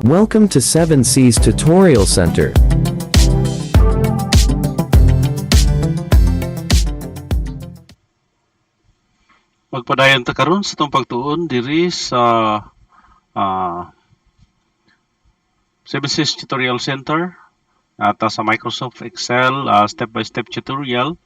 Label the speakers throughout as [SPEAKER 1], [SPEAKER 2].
[SPEAKER 1] Welcome to 7C's Tutorial Center.
[SPEAKER 2] Magpadayon ta karon sa itong pagtuon diri sa 7C's Tutorial Center nata sa Microsoft Excel step-by-step tutorial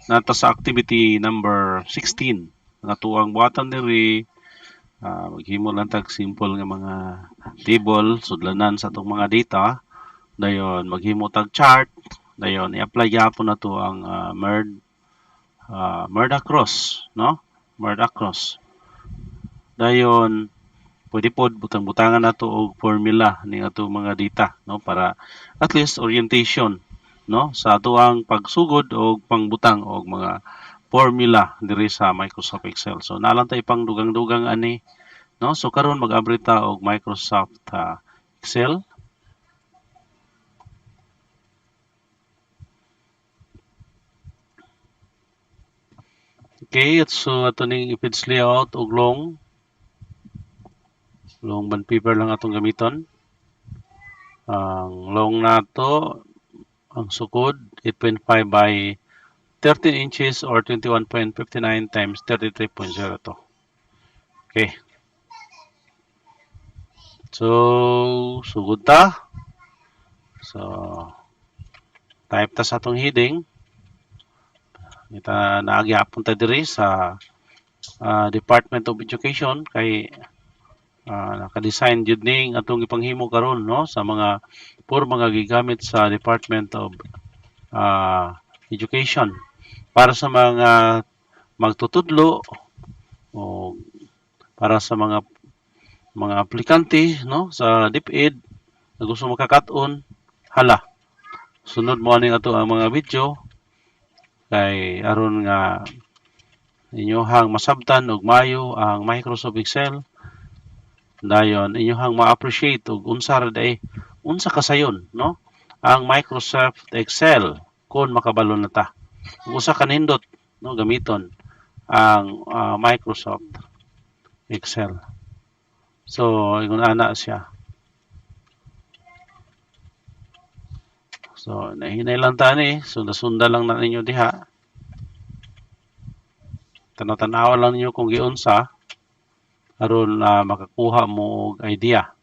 [SPEAKER 2] nata sa activity number 16 nga tuang buhatan diri maghimo lang tag simple nga mga table sudlanan sa atong mga data dayon maghimo tag chart dayon i-apply gyapon nato ang merge across no merge across dayon pwede pod butang-butangan nato og formula ning ato mga data no para at least orientation no sa ato ang pagsugod og pangbutang og mga formula diri sa Microsoft Excel. So nalang tay pang dugang-dugang ani no. So karon mag-abri ta og Microsoft Excel. Okay, so ato ning page layout og long bond paper lang atong gamiton. Ang long nato ang sukod 8.5 by 13 inches or 21.59 times 33.02. Okay. So, sugod ta. So, type ta sa atong heading. Ita naagyapon ta diri sa Department of Education kay naka-design jud ning atong ipanghimo karon no sa mga mga gigamit sa Department of Education para sa mga magtutudlo o para sa mga aplikante no sa DepEd na gusto makakat-on hala sunod mo aning ato ang mga video kay aron nga inyohang masabtan og maayo ang Microsoft Excel dayon inyohang ma-appreciate og unsa kasayon no ang Microsoft Excel kung makabalo na ta usa ka nindot no gamiton ang Microsoft Excel. So ingon ana siya. So nahinay lang ta ni sunda lang na ninyo diha. Tanaw-tanaw lang ninyo kung giunsa aron makakuha mo og idea.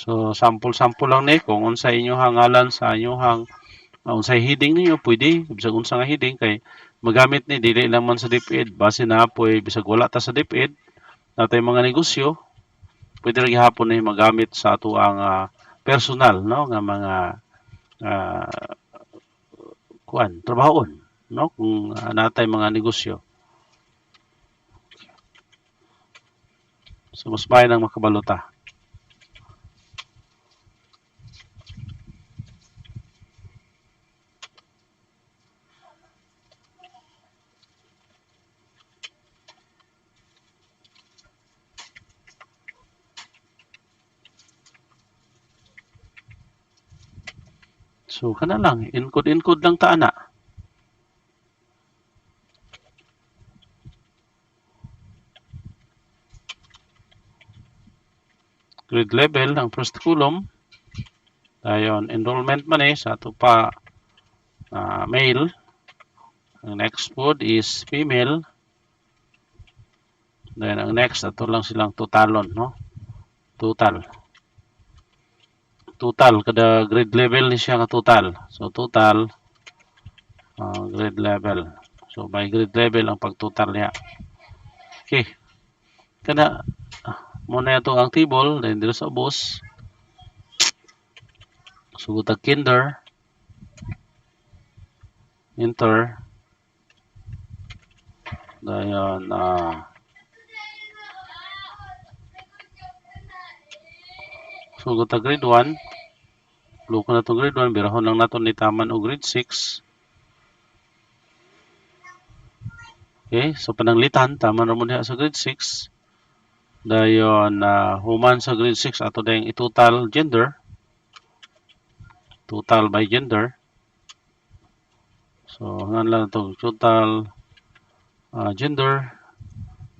[SPEAKER 2] So sample lang ni kung unsay inyo hangalan sa inyohang unsay heading niyo pwede bisag unsa nga heading kay magamit ni dili lang man sa DepEd base na apoy bisag wala ta sa DepEd natay mga negosyo pwede ra gihapon ni magamit sa ato ang personal no nga mga trabahon no kung natay mga negosyo. So mas bayan ang makabalota. So kana lang encode lang ta ana. Grade level ang first column dayon enrollment man sa ato pa male ang next pod is female then ang next ato lang silang totalon no total kada grade level ni siya nga total so total grade level so by grade level ang pagtotal niya. Okay kada muna ito ang table then dito sa boss sugod ang kinder enter dayon sugod ang grade 1 luko na itong grade 1 birahon lang nato ni taman o grade 6 Okay, so pananglitan tama ra mo diha sa grade 6. Dayon human sa grade 6 ato dayong i-total gender, total by gender. So ngan lang to total gender.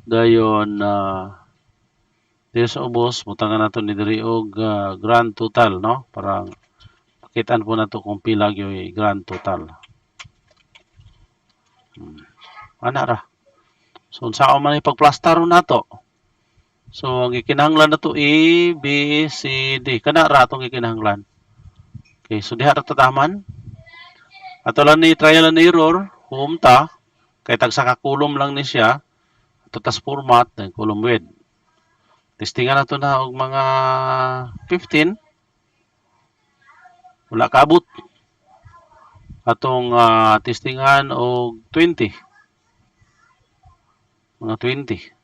[SPEAKER 2] Dayon dito sa ubos butangan nato ni diri og grand total, no, para pakitaan po nato kung pila gyud grand total. Ana ra. So unsaon man ipagplastaron nato? So ang gikinahanglan nato A, B, C, D. Kana ra atong gikinahanglan. Okay, so diha ra tataman. Ato lang ni trial and error, humta kay tag sa kakulom lang ni siya. Ato tas format ng column width. Testingan nato na og mga 15. Wala kaabot. Atong testingan og 20. Mga 20.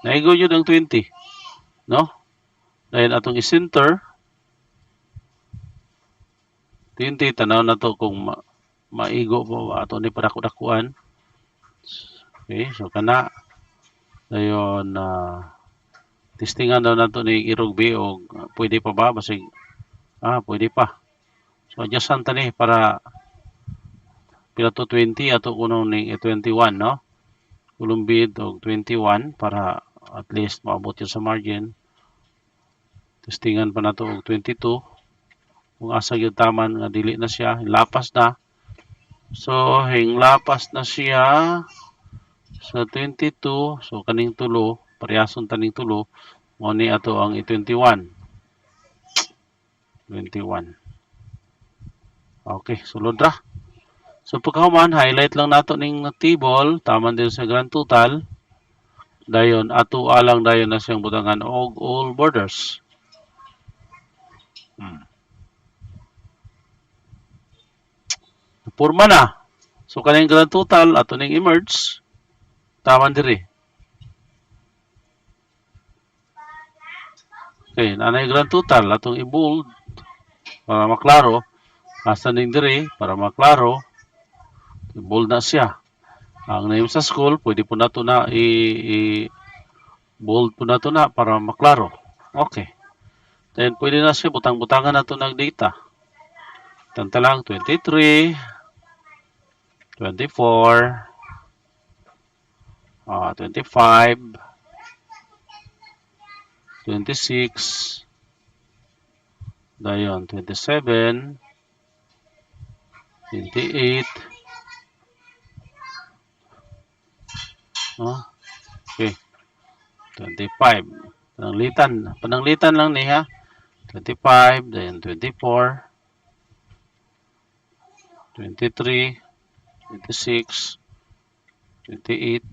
[SPEAKER 2] Naigo yun ang 20. No? Dahil atong i-center, 20, tanaw na to kung maigo po ato ni padakudakuan. Okay, so kana. Dayon, testingan daw nato ni irog B o pwede pa ba? Basig, pwede pa. So adjustan tani para pila to 20 ato kuno ni 21, no? Kulumbid og 21 para at least maabot yun sa margin. Testingan pa nato og 22. Kung asa gyud taman nga dili na siya, lapas na. So hinglapas na siya sa 22. So kaning tulo, parehason taning tulo, mo ni ato ang i-21. 21. Okay, sulod ra. So pagkahuman, highlight lang nato ning table, taman din sa grand total. Dayon ato alang dayon na siyang butangan og all borders. Purma na. So kaning grand total ato ning emerge taman diri. Okay, nanay grand total atong i-bold para maklaro. Asa ning diri para maklaro. I-bold na siya. Ang name sa school, pwede po nato na i-bold po nato na para maklaro. Okay. Then pwede na siya butang-butangan nato ng data. Tanta lang 23, 24, 25, 26, dayon 27, 28, okay, 25. Pananglitan lang niya. 25, then 24, 23, 26, 28,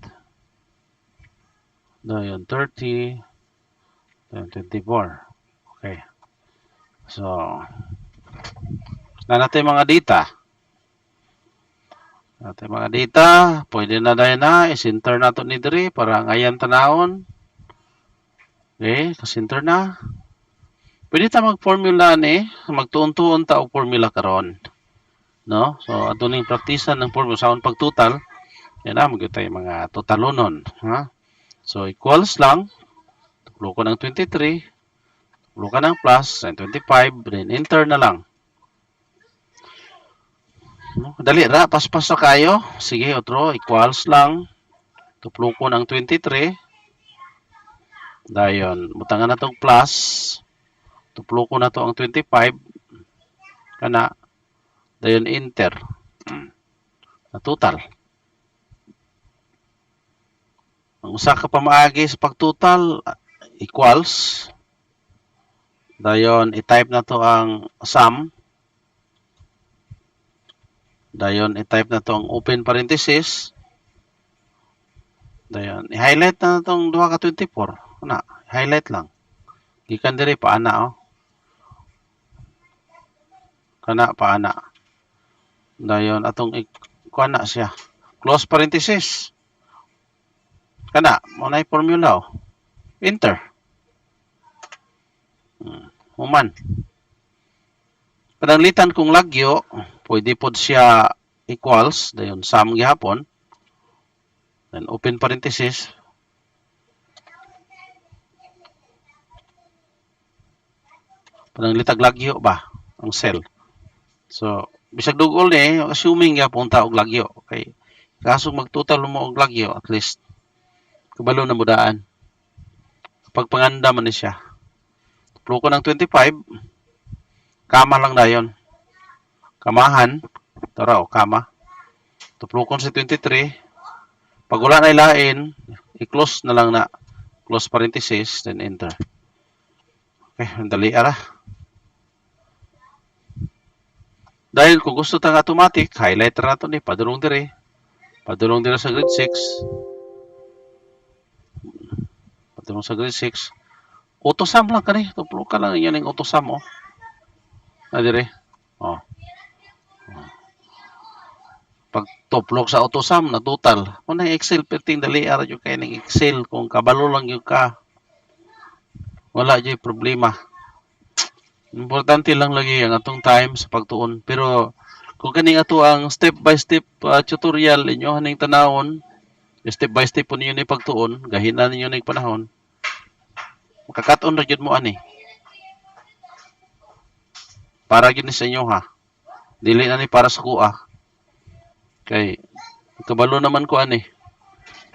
[SPEAKER 2] dayon 30, then 24. Okay. So, na natin mga data. Pwede na dahil na, isinter na ito ni diri para ngayon tanahon. Okay, kasinter na. Pwede ta mag-formula ni, magtuon-tuon ta og formula karon. No? So, ato ning praktisan ng formula sa pag-total. Yan na, mag tayo mga totalonon. Ha? So, equals lang. Tulo ko ng 23. Tulo ka ng plus, and 25. Then, enter na lang. No? Dali ra, paspas na kayo. Sige, otro, equals lang. Tuplo ko ng 23. Dayon, butangan na itong plus. Tuplo ko na to ang 25. Kana. Dayon, enter. Na total. Ang usa ka pamaagi sa pagtotal, equals. Dayon, i-type na to ang sum. Dayon, i-type na to ang open parenthesis. Dayon, i-highlight na itong 2 ka 24. Ano, highlight lang. Gikan diri paana, Kana paana. Dayon, atong kuana siya. Close parenthesis. Kana, muna yung formula, Enter. Human. Pananglitan kong lagyo, pwede po siya equals dayon sum gihapon, then open parenthesis, pananglitag lagyo ba ang cell. So bisag dugol ni assuming gyapon ta og lagyo, kay kaso magtotal mo og lagyo at least kabalo na mo daan. Pagpanganda man ni siya. Tuplo ko ng 25, kama lang dayon. Kamahan, tara o kama. Tuplo ko sa 23, pag wala na ilain, i-close na lang na. Close parenthesis, then enter. Okay, dali ara. Dahil kung gusto tang automatic, highlighter na to ni, padulong dire. Padulong dire sa grade 6. Padulong sa grade 6. Autosum lang kani, tuplo ka lang yan yung autosum, oh. Na dire. Oh. Pag tuplok sa autosum na total, kung na Excel perting dali ara jud kay ning Excel kung kabalo lang yung ka. Wala jud problema. Importante lang lagi ang atong time sa pagtuon. Pero kung kani ato ang step by step tutorial inyo haning tanawon, step by step po ninyo ni pagtuon, gahinan ninyo ning panahon. Makakaton ra jud mo ani. Para gid ni sa inyo ha. Dili na ni para sa kuha. Kay kabalo naman ko ani.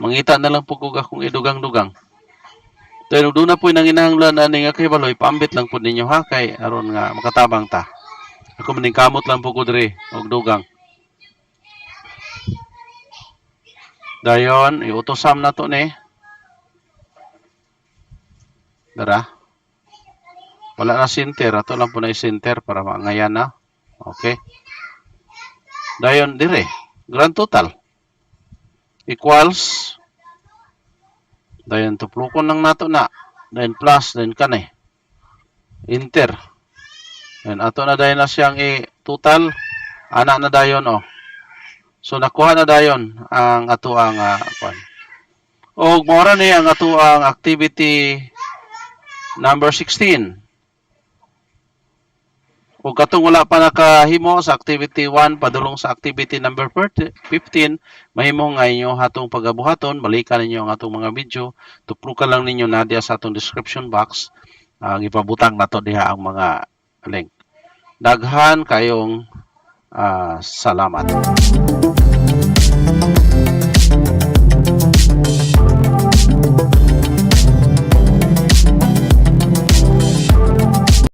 [SPEAKER 2] Mangita na lang po ko akong idugang-dugang. Pero doon na po nanginahanglan ani nga kay baloy paambit lang po ninyo ha kay aron nga makatabang ta. Ako maning kamot lang po ko dire og dugang. Dayon iutosam na to ni. Dara. Wala na center, ato lang po na i-center para maangayan na. Okay. Dayon dire, grand total equals dayon tuplukon lang nato na. Dayon plus, dayon kanay. Enter. Dayon ato na dayon na siyang i-total. Ana na dayon oh. So nakuha na dayon ang ato ang kwan. Og mora ni ang ato ang activity number 16. Kung katong wala pa nakahimo sa activity 1 padulong sa activity number 15, mahimo nga inyo hatong pagabuhaton, balikan ninyo ang atong mga video, tuplukan lang ninyo na diya sa atong description box, ipabutang nato diha ang mga link. Daghan kayong salamat.